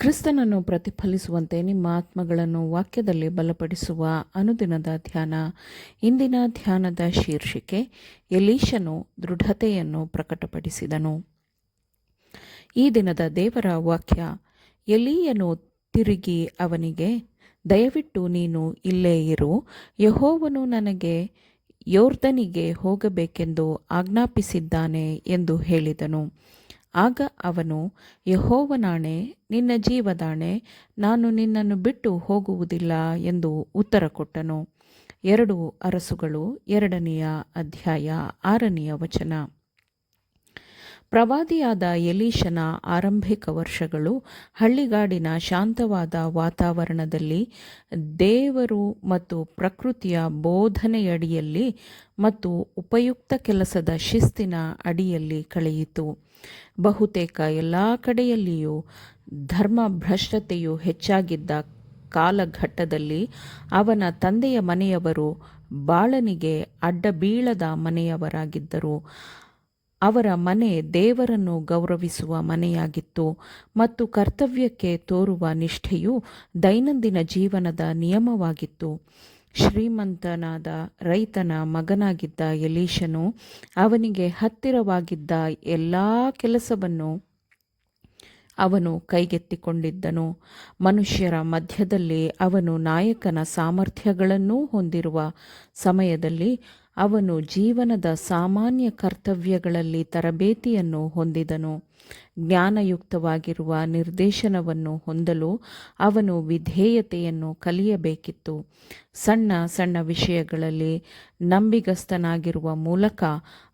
ಕ್ರಿಸ್ತನನ್ನು ಪ್ರತಿಫಲಿಸುವಂತೆ ನಿಮ್ಮ ಆತ್ಮಗಳನ್ನು ವಾಕ್ಯದಲ್ಲಿ ಬಲಪಡಿಸುವ ಅನುದಿನದ ಧ್ಯಾನ. ಇಂದಿನ ಧ್ಯಾನದ ಶೀರ್ಷಿಕೆ ಎಲೀಷನು ದೃಢತೆಯನ್ನು ಪ್ರಕಟಪಡಿಸಿದನು. ಈ ದಿನದ ದೇವರ ವಾಕ್ಯ. ಎಲೀಯನು ತಿರುಗಿ ಅವನಿಗೆ, ದಯವಿಟ್ಟು ನೀನು ಇಲ್ಲೇ ಇರು, ಯೆಹೋವನು ನನಗೆ ಯೊರ್ದನಿಗೆ ಹೋಗಬೇಕೆಂದು ಆಜ್ಞಾಪಿಸಿದ್ದಾನೆ ಎಂದು ಹೇಳಿದನು. ಆಗ ಅವನು, ಯೆಹೋವನಾಣೆ, ನಿನ್ನ ಜೀವದಾಣೆ, ನಾನು ನಿನ್ನನ್ನು ಬಿಟ್ಟು ಹೋಗುವುದಿಲ್ಲ ಎಂದು ಉತ್ತರ ಕೊಟ್ಟನು. 2 ಅರಸುಗಳು 2ನೇ ಅಧ್ಯಾಯ 6ನೇ ವಚನ. ಪ್ರವಾದಿಯಾದ ಎಲೀಷನ ಆರಂಭಿಕ ವರ್ಷಗಳು ಹಳ್ಳಿಗಾಡಿನ ಶಾಂತವಾದ ವಾತಾವರಣದಲ್ಲಿ ದೇವರು ಮತ್ತು ಪ್ರಕೃತಿಯ ಬೋಧನೆಯಡಿಯಲ್ಲಿ ಮತ್ತು ಉಪಯುಕ್ತ ಕೆಲಸದ ಶಿಸ್ತಿನ ಅಡಿಯಲ್ಲಿ ಕಳೆಯಿತು. ಬಹುತೇಕ ಎಲ್ಲ ಕಡೆಯಲ್ಲಿಯೂ ಧರ್ಮಭ್ರಷ್ಟತೆಯು ಹೆಚ್ಚಾಗಿದ್ದ ಕಾಲಘಟ್ಟದಲ್ಲಿ ಅವನ ತಂದೆಯ ಮನೆಯವರು ಬಾಳನಿಗೆ ಅಡ್ಡಬೀಳದ ಮನೆಯವರಾಗಿದ್ದರು. ಅವರ ಮನೆ ದೇವರನ್ನು ಗೌರವಿಸುವ ಮನೆಯಾಗಿತ್ತು ಮತ್ತು ಕರ್ತವ್ಯಕ್ಕೆ ತೋರುವ ನಿಷ್ಠೆಯು ದೈನಂದಿನ ಜೀವನದ ನಿಯಮವಾಗಿತ್ತು. ಶ್ರೀಮಂತನಾದ ರೈತನ ಮಗನಾಗಿದ್ದ ಎಲೀಷನು ಅವನಿಗೆ ಹತ್ತಿರವಾಗಿದ್ದ ಎಲ್ಲ ಕೆಲಸವನ್ನು ಅವನು ಕೈಗೆತ್ತಿಕೊಂಡಿದ್ದನು. ಮನುಷ್ಯರ ಮಧ್ಯದಲ್ಲಿ ಅವನು ನಾಯಕನ ಸಾಮರ್ಥ್ಯಗಳನ್ನೂ ಹೊಂದಿರುವ ಸಮಯದಲ್ಲಿ ಅವನು ಜೀವನದ ಸಾಮಾನ್ಯ ಕರ್ತವ್ಯಗಳಲ್ಲಿ ತರಬೇತಿಯನ್ನು ಹೊಂದಿದನು. ಜ್ಞಾನಯುಕ್ತವಾಗಿರುವ ನಿರ್ದೇಶನವನ್ನು ಹೊಂದಲು ಅವನು ವಿಧೇಯತೆಯನ್ನು ಕಲಿಯಬೇಕಿತ್ತು. ಸಣ್ಣ ಸಣ್ಣ ವಿಷಯಗಳಲ್ಲಿ ನಂಬಿಗಸ್ತನಾಗಿರುವ ಮೂಲಕ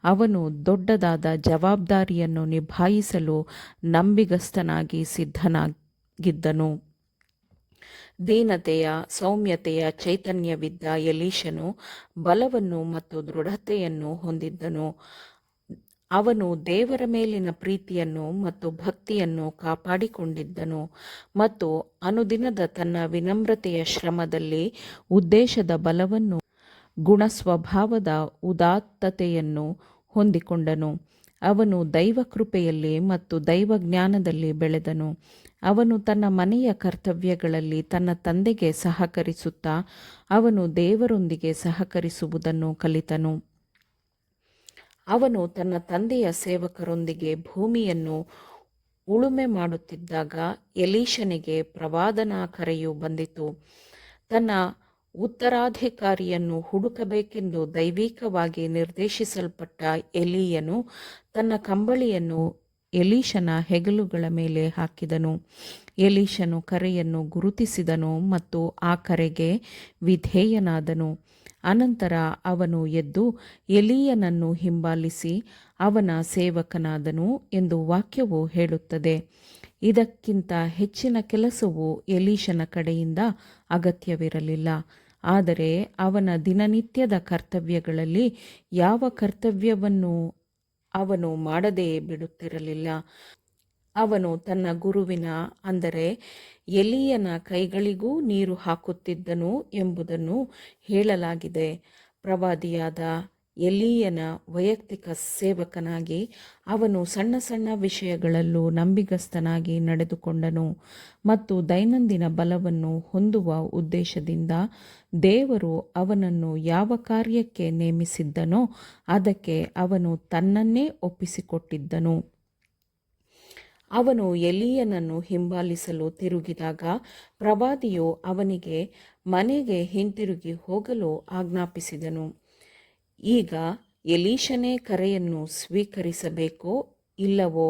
ಅವನು ದೊಡ್ಡದಾದ ಜವಾಬ್ದಾರಿಯನ್ನು ನಿಭಾಯಿಸಲು ನಂಬಿಗಸ್ತನಾಗಿ ಸಿದ್ಧನಾಗಿದ್ದನು. ದೀನತೆಯ, ಸೌಮ್ಯತೆಯ ಚೈತನ್ಯವಿದ್ದ ಎಲೀಷನು ಬಲವನ್ನು ಮತ್ತು ದೃಢತೆಯನ್ನು ಹೊಂದಿದ್ದನು. ಅವನು ದೇವರ ಮೇಲಿನ ಪ್ರೀತಿಯನ್ನು ಮತ್ತು ಭಕ್ತಿಯನ್ನು ಕಾಪಾಡಿಕೊಂಡಿದ್ದನು ಮತ್ತು ಅನುದಿನದ ತನ್ನ ವಿನಮ್ರತೆಯ ಶ್ರಮದಲ್ಲಿ ಉದ್ದೇಶದ ಬಲವನ್ನು, ಗುಣಸ್ವಭಾವದ ಉದಾತ್ತತೆಯನ್ನು ಹೊಂದಿಕೊಂಡನು. ಅವನು ದೈವ ಕೃಪೆಯಲ್ಲಿ ಮತ್ತು ದೈವ ಜ್ಞಾನದಲ್ಲಿ ಬೆಳೆದನು. ಅವನು ತನ್ನ ಮನೆಯ ಕರ್ತವ್ಯಗಳಲ್ಲಿ ತನ್ನ ತಂದೆಗೆ ಸಹಕರಿಸುತ್ತಾ ಅವನು ದೇವರೊಂದಿಗೆ ಸಹಕರಿಸುವುದನ್ನು ಕಲಿತನು. ಅವನು ತನ್ನ ತಂದೆಯ ಸೇವಕರೊಂದಿಗೆ ಭೂಮಿಯನ್ನು ಉಳುಮೆ ಮಾಡುತ್ತಿದ್ದಾಗ ಎಲೀಷನಿಗೆ ಪ್ರವಾದನಾ ಕರೆಯು ಬಂದಿತು. ತನ್ನ ಉತ್ತರಾಧಿಕಾರಿಯನ್ನು ಹುಡುಕಬೇಕೆಂದು ದೈವಿಕವಾಗಿ ನಿರ್ದೇಶಿಸಲ್ಪಟ್ಟ ಎಲೀಯನು ತನ್ನ ಕಂಬಳಿಯನ್ನು ಎಲೀಷನ ಹೆಗಲುಗಳ ಮೇಲೆ ಹಾಕಿದನು. ಎಲೀಷನು ಕರೆಯನ್ನು ಗುರುತಿಸಿದನು ಮತ್ತು ಆ ಕರೆಗೆ ವಿಧೇಯನಾದನು. ಅನಂತರ ಅವನು ಎದ್ದು ಎಲೀಯನನ್ನು ಹಿಂಬಾಲಿಸಿ ಅವನ ಸೇವಕನಾದನು ಎಂದು ವಾಕ್ಯವು ಹೇಳುತ್ತದೆ. ಇದಕ್ಕಿಂತ ಹೆಚ್ಚಿನ ಕೆಲಸವು ಎಲೀಷನ ಕಡೆಯಿಂದ ಅಗತ್ಯವಿರಲಿಲ್ಲ. ಆದರೆ ಅವನ ದಿನನಿತ್ಯದ ಕರ್ತವ್ಯಗಳಲ್ಲಿ ಯಾವ ಕರ್ತವ್ಯವನ್ನು ಅವನು ಮಾಡದೇ ಬಿಡುತ್ತಿರಲಿಲ್ಲ. ಅವನು ತನ್ನ ಗುರುವಿನ, ಅಂದರೆ ಎಲೀಯನ ಕೈಗಳಿಗೂ ನೀರು ಹಾಕುತ್ತಿದ್ದನು ಎಂಬುದನ್ನು ಹೇಳಲಾಗಿದೆ. ಪ್ರವಾದಿಯಾದ ಎಲೀಯನ ವೈಯಕ್ತಿಕ ಸೇವಕನಾಗಿ ಅವನು ಸಣ್ಣ ಸಣ್ಣ ವಿಷಯಗಳಲ್ಲೂ ನಂಬಿಗಸ್ತನಾಗಿ ನಡೆದುಕೊಂಡನು ಮತ್ತು ದೈನಂದಿನ ಬಲವನ್ನು ಹೊಂದುವ ಉದ್ದೇಶದಿಂದ ದೇವರು ಅವನನ್ನು ಯಾವ ಕಾರ್ಯಕ್ಕೆ ನೇಮಿಸಿದ್ದನೋ ಅದಕ್ಕೆ ಅವನು ತನ್ನನ್ನೇ ಒಪ್ಪಿಸಿಕೊಟ್ಟಿದ್ದನು. ಅವನು ಎಲೀಯನನ್ನು ಹಿಂಬಾಲಿಸಲು ತಿರುಗಿದಾಗ ಪ್ರವಾದಿಯು ಅವನಿಗೆ ಮನೆಗೆ ಹಿಂತಿರುಗಿ ಹೋಗಲು ಆಜ್ಞಾಪಿಸಿದನು. ಈಗ ಎಲೀಷನೇ ಕರೆಯನ್ನು ಸ್ವೀಕರಿಸಬೇಕೋ ಇಲ್ಲವೋ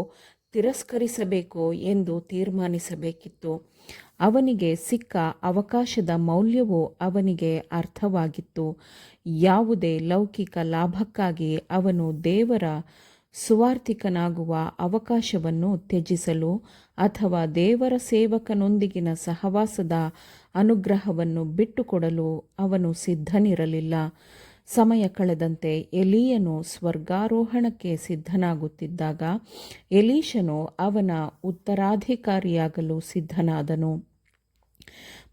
ತಿರಸ್ಕರಿಸಬೇಕೋ ಎಂದು ತೀರ್ಮಾನಿಸಬೇಕಿತ್ತು. ಅವನಿಗೆ ಸಿಕ್ಕ ಅವಕಾಶದ ಮೌಲ್ಯವು ಅವನಿಗೆ ಅರ್ಥವಾಗಿತ್ತು. ಯಾವುದೇ ಲೌಕಿಕ ಲಾಭಕ್ಕಾಗಿ ಅವನು ದೇವರ ಸುವಾರ್ತಿಕನಾಗುವ ಅವಕಾಶವನ್ನು ತ್ಯಜಿಸಲು ಅಥವಾ ದೇವರ ಸೇವಕನೊಂದಿಗಿನ ಸಹವಾಸದ ಅನುಗ್ರಹವನ್ನು ಬಿಟ್ಟುಕೊಡಲು ಅವನು ಸಿದ್ಧನಿರಲಿಲ್ಲ. ಸಮಯ ಕಳೆದಂತೆ ಎಲೀಯನು ಸ್ವರ್ಗಾರೋಹಣಕ್ಕೆ ಸಿದ್ಧನಾಗುತ್ತಿದ್ದಾಗ ಎಲೀಷನು ಅವನ ಉತ್ತರಾಧಿಕಾರಿಯಾಗಲು ಸಿದ್ಧನಾದನು.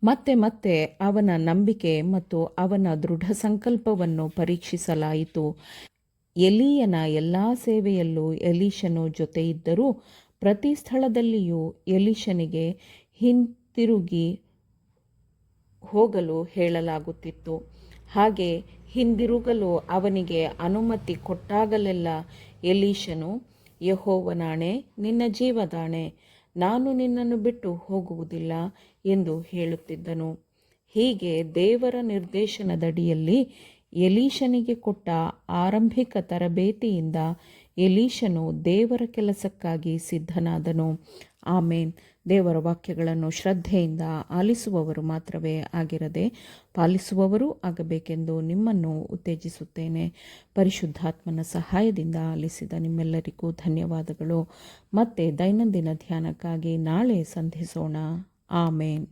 ಮತ್ತೆ ಮತ್ತೆ ಅವನ ನಂಬಿಕೆ ಮತ್ತು ಅವನ ದೃಢ ಸಂಕಲ್ಪವನ್ನು ಪರೀಕ್ಷಿಸಲಾಯಿತು. ಎಲೀಯನ ಎಲ್ಲ ಸೇವೆಯಲ್ಲೂ ಎಲೀಷನು ಜೊತೆಯಿದ್ದರೂ ಪ್ರತಿ ಸ್ಥಳದಲ್ಲಿಯೂ ಎಲೀಷನಿಗೆ ಹಿಂತಿರುಗಿ ಹೋಗಲು ಹೇಳಲಾಗುತ್ತಿತ್ತು. ಹಾಗೆ ಹಿಂದಿರುಗಲು ಅವನಿಗೆ ಅನುಮತಿ ಕೊಟ್ಟಾಗಲೆಲ್ಲ ಎಲೀಷನು, ಯೆಹೋವನಾಣೆ, ನಿನ್ನ ಜೀವದಾಣೆ, ನಾನು ನಿನ್ನನ್ನು ಬಿಟ್ಟು ಹೋಗುವುದಿಲ್ಲ ಎಂದು ಹೇಳುತ್ತಿದ್ದನು. ಹೀಗೆ ದೇವರ ನಿರ್ದೇಶನದಡಿಯಲ್ಲಿ ಎಲೀಷನಿಗೆ ಕೊಟ್ಟ ಆರಂಭಿಕ ತರಬೇತಿಯಿಂದ ಎಲೀಷನು ದೇವರ ಕೆಲಸಕ್ಕಾಗಿ ಸಿದ್ಧನಾದನು. ಆಮೇನ್. ದೇವರ ವಾಕ್ಯಗಳನ್ನು ಶ್ರದ್ಧೆಯಿಂದ ಆಲಿಸುವವರು ಮಾತ್ರವೇ ಆಗಿರದೆ ಪಾಲಿಸುವವರೂ ಆಗಬೇಕೆಂದು ನಿಮ್ಮನ್ನು ಉತ್ತೇಜಿಸುತ್ತೇನೆ. ಪರಿಶುದ್ಧಾತ್ಮನ ಸಹಾಯದಿಂದ ಆಲಿಸಿದ ನಿಮ್ಮೆಲ್ಲರಿಗೂ ಧನ್ಯವಾದಗಳು. ಮತ್ತೆ ದೈನಂದಿನ ಧ್ಯಾನಕ್ಕಾಗಿ ನಾಳೆ ಸಂಧಿಸೋಣ. ಆಮೇನ್.